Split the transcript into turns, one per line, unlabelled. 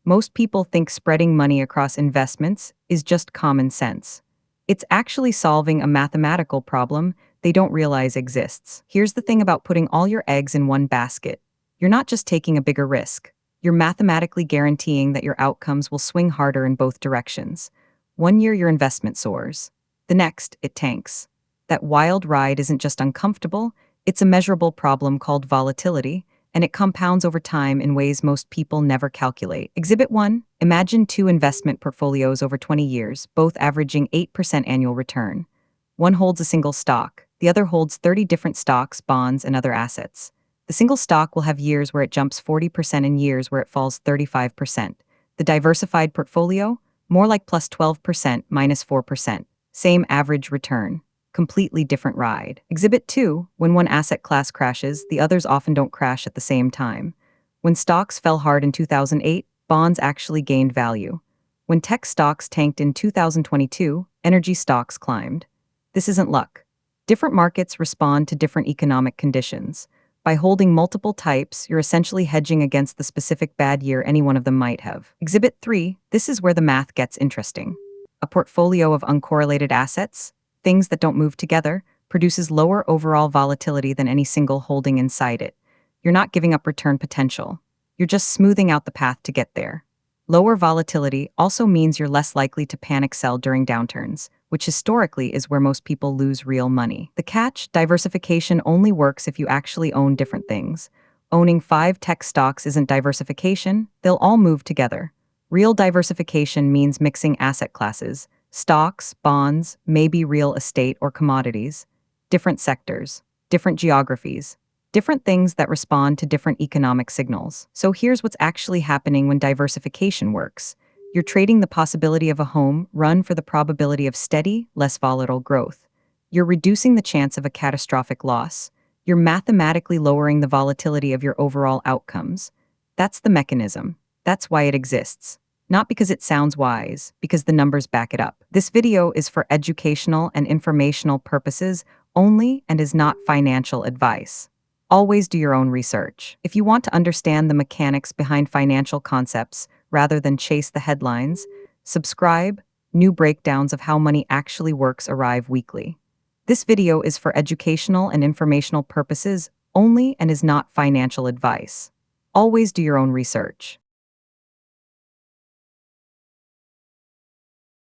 Most people think spreading money across investments is just common sense. It's actually solving a mathematical problem they don't realize exists. Here's the thing about putting all your eggs in one basket. You're not just taking a bigger risk. You're mathematically guaranteeing that your outcomes will swing harder in both directions. One year your investment soars. The next, it tanks. That wild ride isn't just uncomfortable, it's a measurable problem called volatility, and it compounds over time in ways most people never calculate. Exhibit 1. Imagine two investment portfolios over 20 years, both averaging 8% annual return. One holds a single stock, the other holds 30 different stocks, bonds, and other assets. The single stock will have years where it jumps 40% and years where it falls 35%. The diversified portfolio? More like plus 12%, minus 4%. Same average return. Completely different ride. Exhibit 2. When one asset class crashes, the others often don't crash at the same time. When stocks fell hard in 2008, bonds actually gained value. When tech stocks tanked in 2022, energy stocks climbed. This isn't luck. Different markets respond to different economic conditions. By holding multiple types, you're essentially hedging against the specific bad year any one of them might have. Exhibit 3. This is where the math gets interesting. A portfolio of uncorrelated assets, things that don't move together, produces lower overall volatility than any single holding inside it. You're not giving up return potential. You're just smoothing out the path to get there. Lower volatility also means you're less likely to panic sell during downturns, which historically is where most people lose real money. The catch: diversification only works if you actually own different things. Owning 5 tech stocks isn't diversification, they'll all move together. Real diversification means mixing asset classes, stocks, bonds, maybe real estate or commodities, different sectors, different geographies, different things that respond to different economic signals. So here's what's actually happening when diversification works. You're trading the possibility of a home run for the probability of steady, less volatile growth. You're reducing the chance of a catastrophic loss. You're mathematically lowering the volatility of your overall outcomes. That's the mechanism. That's why it exists. Not because it sounds wise, because the numbers back it up. This video is for educational and informational purposes only and is not financial advice. Always do your own research. If you want to understand the mechanics behind financial concepts rather than chase the headlines, subscribe. New breakdowns of how money actually works arrive weekly. This video is for educational and informational purposes only and is not financial advice. Always do your own research.